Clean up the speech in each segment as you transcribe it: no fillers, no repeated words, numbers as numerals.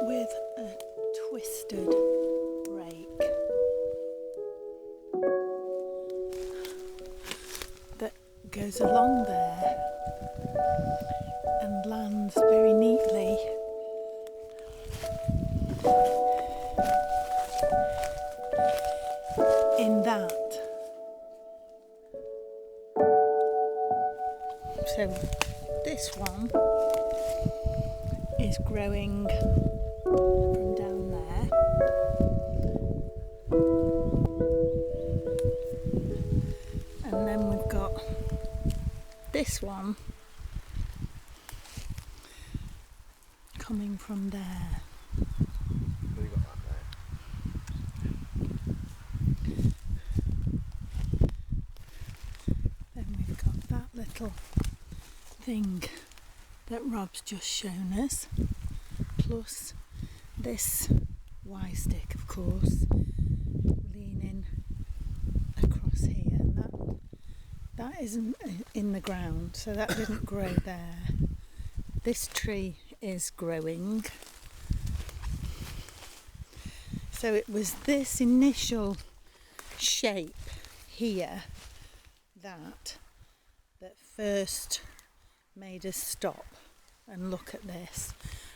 With a twisted rake that goes along there and lands very neatly in that. So this one is growing from down there, and then we've got this one coming from there. What have you got that there? Then we've got that little thing that Rob's just shown us, plus this Y stick, of course, leaning across here, and that isn't in the ground, so that didn't grow there. This tree is growing. So it was this initial shape here that first made us stop and look at this.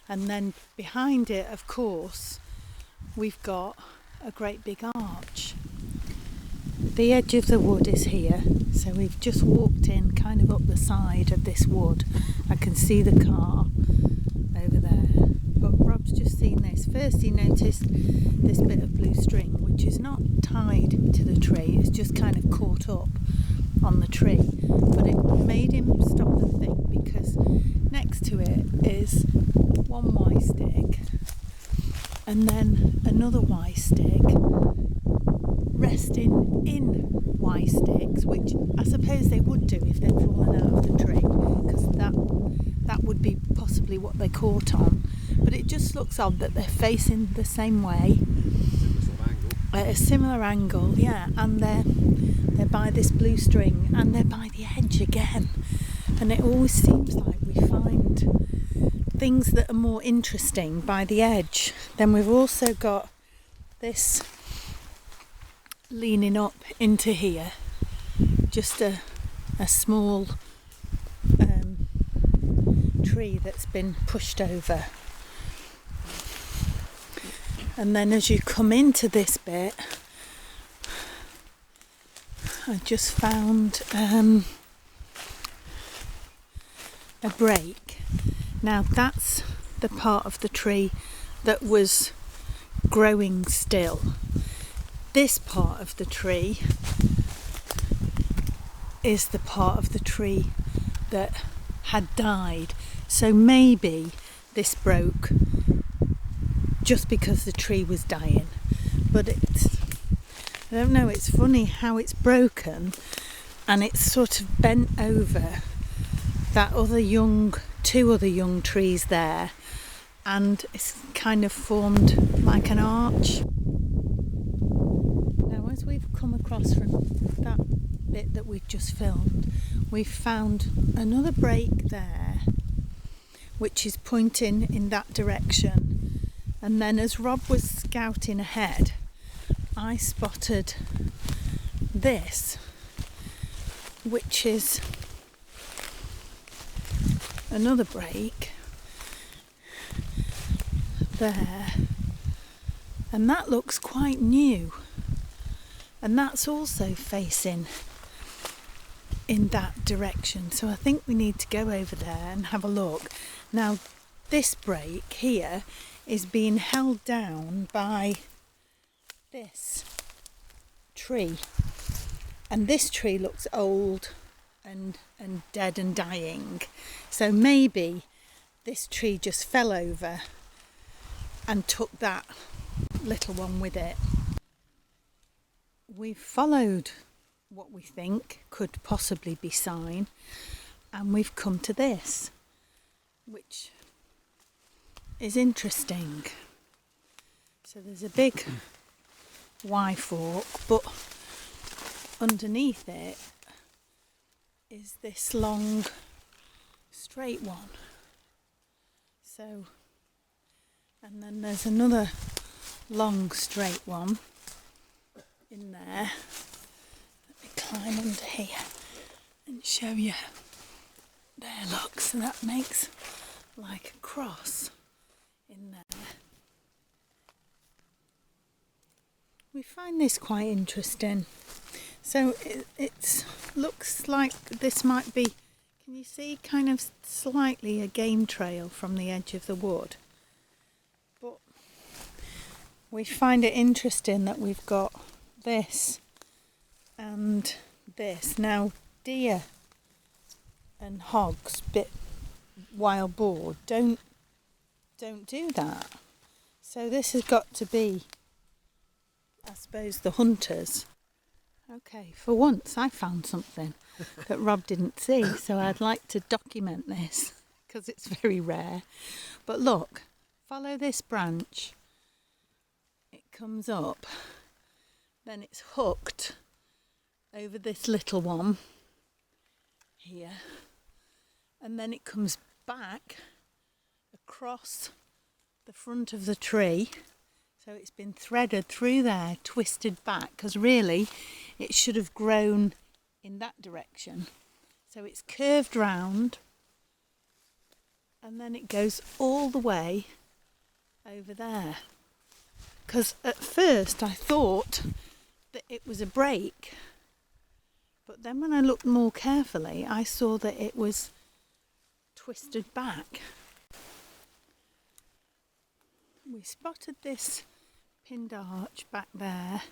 And then behind it, of course, we've got a great big arch. The edge of the wood is here, so we've just walked in kind of up the side of this wood. I can see the car over there, but Rob's just seen this. First he noticed this bit of blue string, which is not tied to the tree, it's just kind of caught up on the tree, but it made him stop and think, because next to it is one Y stick and then another Y stick resting in Y sticks, which I suppose they would do if they'd fallen out of the tree, because that would be possibly what they caught on. But it just looks odd that they're facing the same way at a similar angle, yeah, and they're by this blue string and they're by the edge again. And it always seems like we find things that are more interesting by the edge. Then we've also got this leaning up into here, just a small tree that's been pushed over. And then as you come into this bit, I just found a break. Now that's the part of the tree that was growing still. This part of the tree is the part of the tree that had died. So maybe this broke just because the tree was dying. But I don't know, it's funny how it's broken and it's sort of bent over that two other young trees there, and it's kind of formed like an arch. Now as we've come across from that bit that we've just filmed, we've found another break there which is pointing in that direction, and then as Rob was scouting ahead, I spotted this, which is another break there, and that looks quite new, and that's also facing in that direction. So I think we need to go over there and have a look. Now this break here is being held down by this tree, and this tree looks old and dead and dying, so maybe this tree just fell over and took that little one with it. We've followed what we think could possibly be sign, and we've come to this, which is interesting. So there's a big Y fork, but underneath it is this long straight one. So, and then there's another long straight one in there. Let me climb under here and show you. There, look, so that makes like a cross in there. We find this quite interesting. So it looks like this might be, can you see, kind of slightly a game trail from the edge of the wood. But we find it interesting that we've got this and this. Now, deer and hogs, wild boar, don't do that. So this has got to be, I suppose, the hunters. Okay, for once I found something that Rob didn't see, so I'd like to document this because it's very rare. But look, follow this branch. It comes up, then it's hooked over this little one here, and then it comes back across the front of the tree. So it's been threaded through there, twisted back, because really it should have grown in that direction. So it's curved round and then it goes all the way over there. Because at first I thought that it was a break, but then when I looked more carefully I saw that it was twisted back. We spotted this pinned arch back there.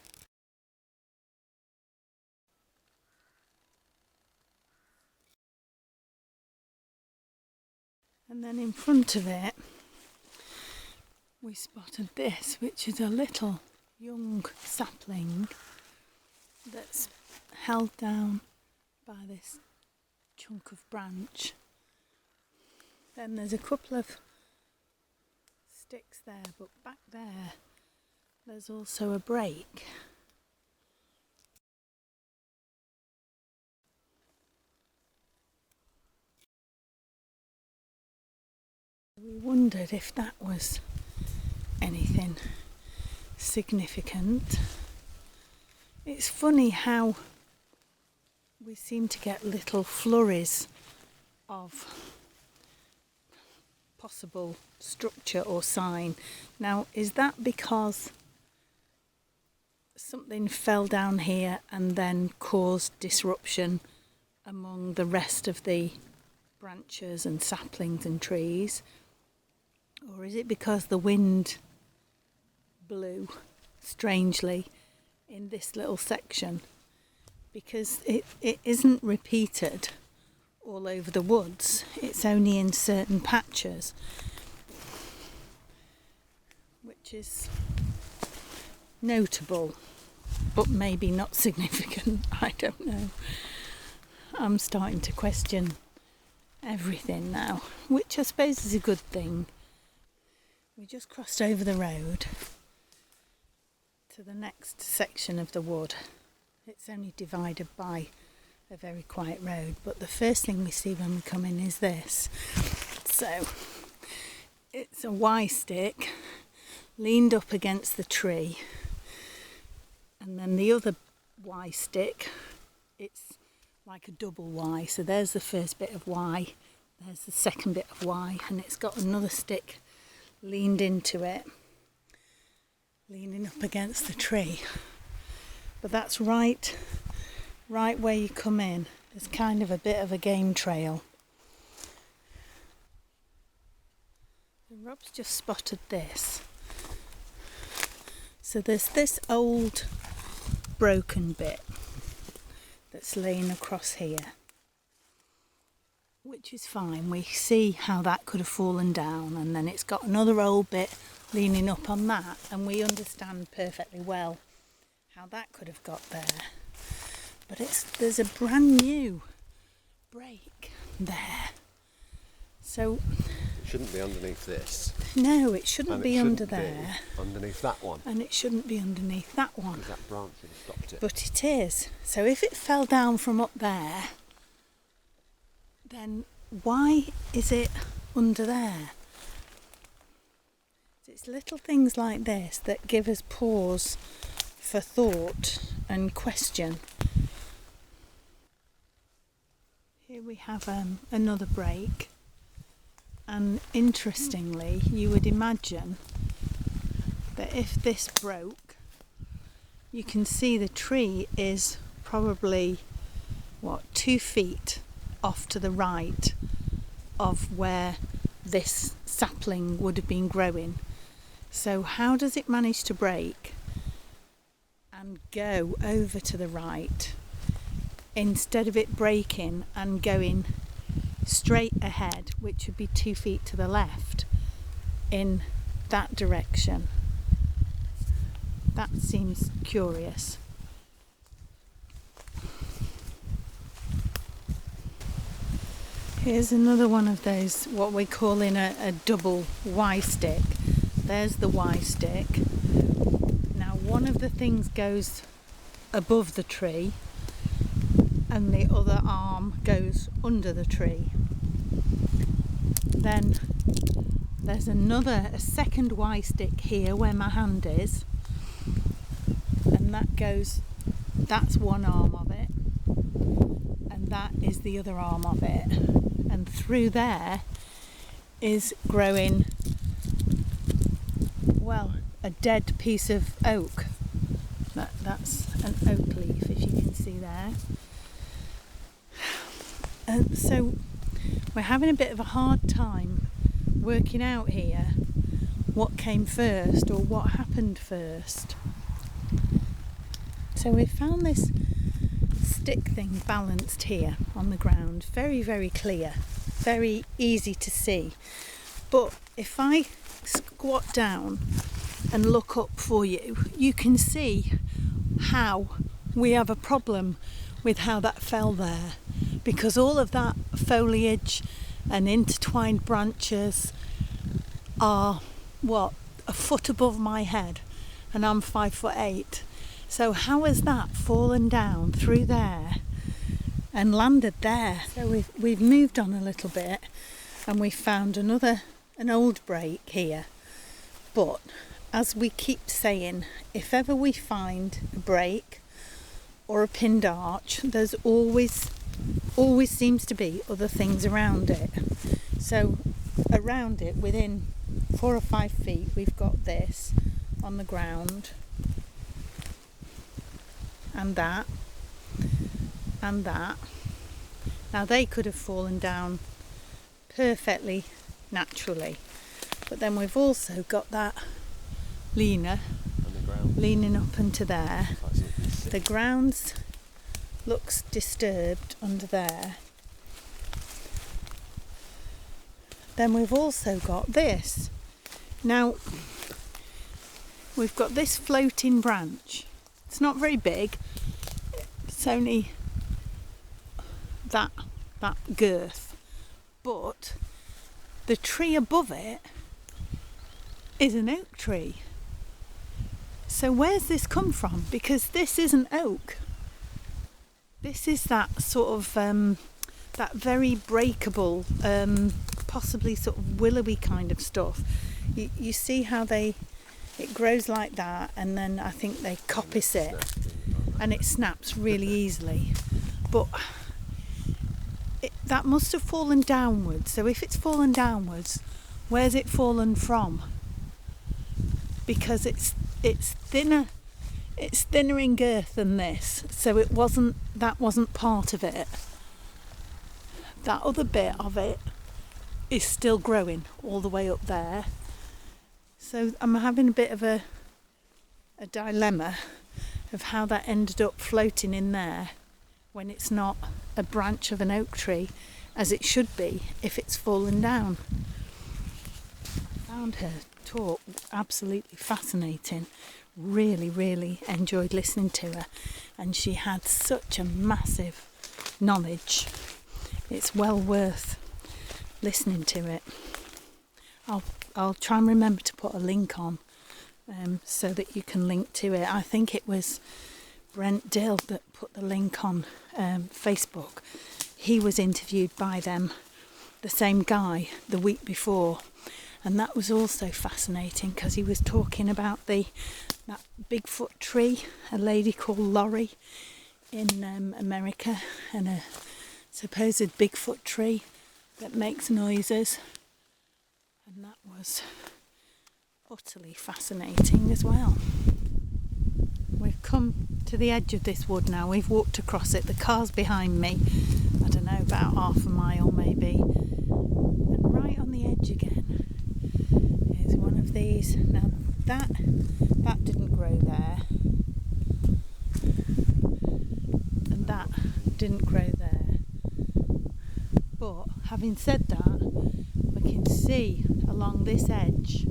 And then in front of it we spotted this, which is a little young sapling that's held down by this chunk of branch. Then there's a couple of sticks there, but back there there's also a break. We wondered if that was anything significant. It's funny how we seem to get little flurries of possible structure or sign. Now, is that because something fell down here and then caused disruption among the rest of the branches and saplings and trees? Or is it because the wind blew strangely in this little section? Because it isn't repeated all over the woods, it's only in certain patches, which is notable, but maybe not significant. I don't know. I'm starting to question everything now, which I suppose is a good thing. We just crossed over the road to the next section of the wood. It's only divided by a very quiet road, but the first thing we see when we come in is this. So it's a Y stick leaned up against the tree, and then the other Y stick, it's like a double Y. So there's the first bit of Y, there's the second bit of Y, and it's got another stick leaned into it, leaning up against the tree. But that's right where you come in. There's kind of a bit of a game trail. And Rob's just spotted this. So there's this old broken bit that's laying across here, which is fine. We see how that could have fallen down, and then it's got another old bit leaning up on that, and we understand perfectly well how that could have got there. But there's a brand new break there. So shouldn't be underneath this. No, it shouldn't And be it shouldn't under be there. underneath that one. And it shouldn't be underneath that one. Because that branch would have stopped it. But it is. So if it fell down from up there, then why is it under there? It's little things like this that give us pause for thought and question. Here we have another break, and interestingly you would imagine that if this broke, you can see the tree is probably 2 feet off to the right of where this sapling would have been growing. So how does it manage to break and go over to the right instead of it breaking and going straight ahead, which would be 2 feet to the left in that direction? That seems curious. Here's another one of those, what we're calling a double Y stick. There's the Y stick. Now one of the things goes above the tree and the other arm goes under the tree. Then there's a second Y stick here where my hand is, and that's one arm of it, and that is the other arm of it, and through there is growing a dead piece of oak. That's an oak leaf, if you can see there. So we're having a bit of a hard time working out here what came first or what happened first. So we found this stick thing balanced here on the ground, very, very clear, very easy to see. But if I squat down and look up for you, you can see how we have a problem with how that fell there, because all of that foliage and intertwined branches are a foot above my head, and I'm 5'8". So how has that fallen down through there and landed there? So we've moved on a little bit, and we found an old break here. But as we keep saying, if ever we find a break or a pinned arch, there's always seems to be other things around it. So around it, within 4 or 5 feet, we've got this on the ground, and that, and that. Now they could have fallen down perfectly naturally, but then we've also got that Lignere leaning up into there. The ground looks disturbed under there. Then we've also got this. Now we've got this floating branch. It's not very big. It's only that girth, but the tree above it is an oak tree. So where's this come from? Because this isn't oak. This is that sort of that very breakable, possibly sort of willowy kind of stuff. You see how it grows like that, and then I think they coppice it, and it snaps really easily. But that must have fallen downwards. So if it's fallen downwards, where's it fallen from? Because it's thinner in girth than this, so that wasn't part of it. That other bit of it is still growing all the way up there. So I'm having a bit of a dilemma of how that ended up floating in there when it's not a branch of an oak tree, as it should be if it's fallen down. I found her talk absolutely fascinating. Really, really enjoyed listening to her, and she had such a massive knowledge. It's well worth listening to it. I'll try and remember to put a link on so that you can link to it. I think it was Brent Dill that put the link on Facebook. He was interviewed by them, the same guy, the week before, and that was also fascinating because he was talking about that Bigfoot tree, a lady called Laurie in America, and a supposed Bigfoot tree that makes noises, and that was utterly fascinating as well. We've come to the edge of this wood now. We've walked across it. The car's behind me, I don't know, about half a mile maybe, and right on the edge again is one of these. Now that didn't grow there, and that didn't grow there, but having said that, we can see along this edge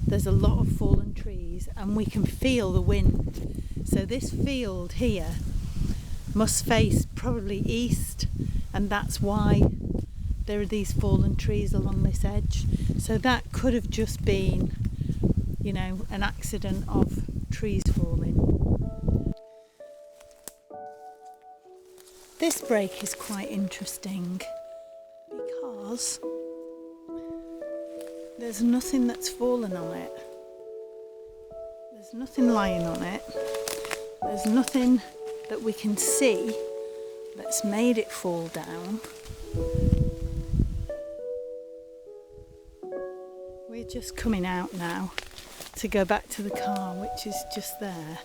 there's a lot of fallen trees and we can feel the wind. So this field here must face probably east, and that's why there are these fallen trees along this edge. So that could have just been, an accident of trees falling. This break is quite interesting because there's nothing that's fallen on it. There's nothing lying on it. There's nothing that we can see that's made it fall down. We're just coming out now to go back to the car, which is just there.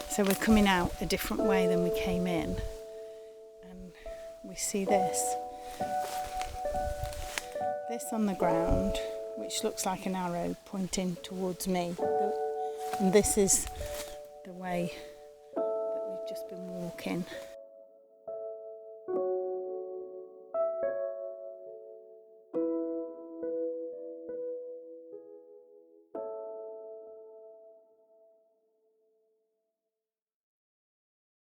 So we're coming out a different way than we came in. And we see this on the ground, which looks like an arrow pointing towards me. And this is the way that we've just been walking.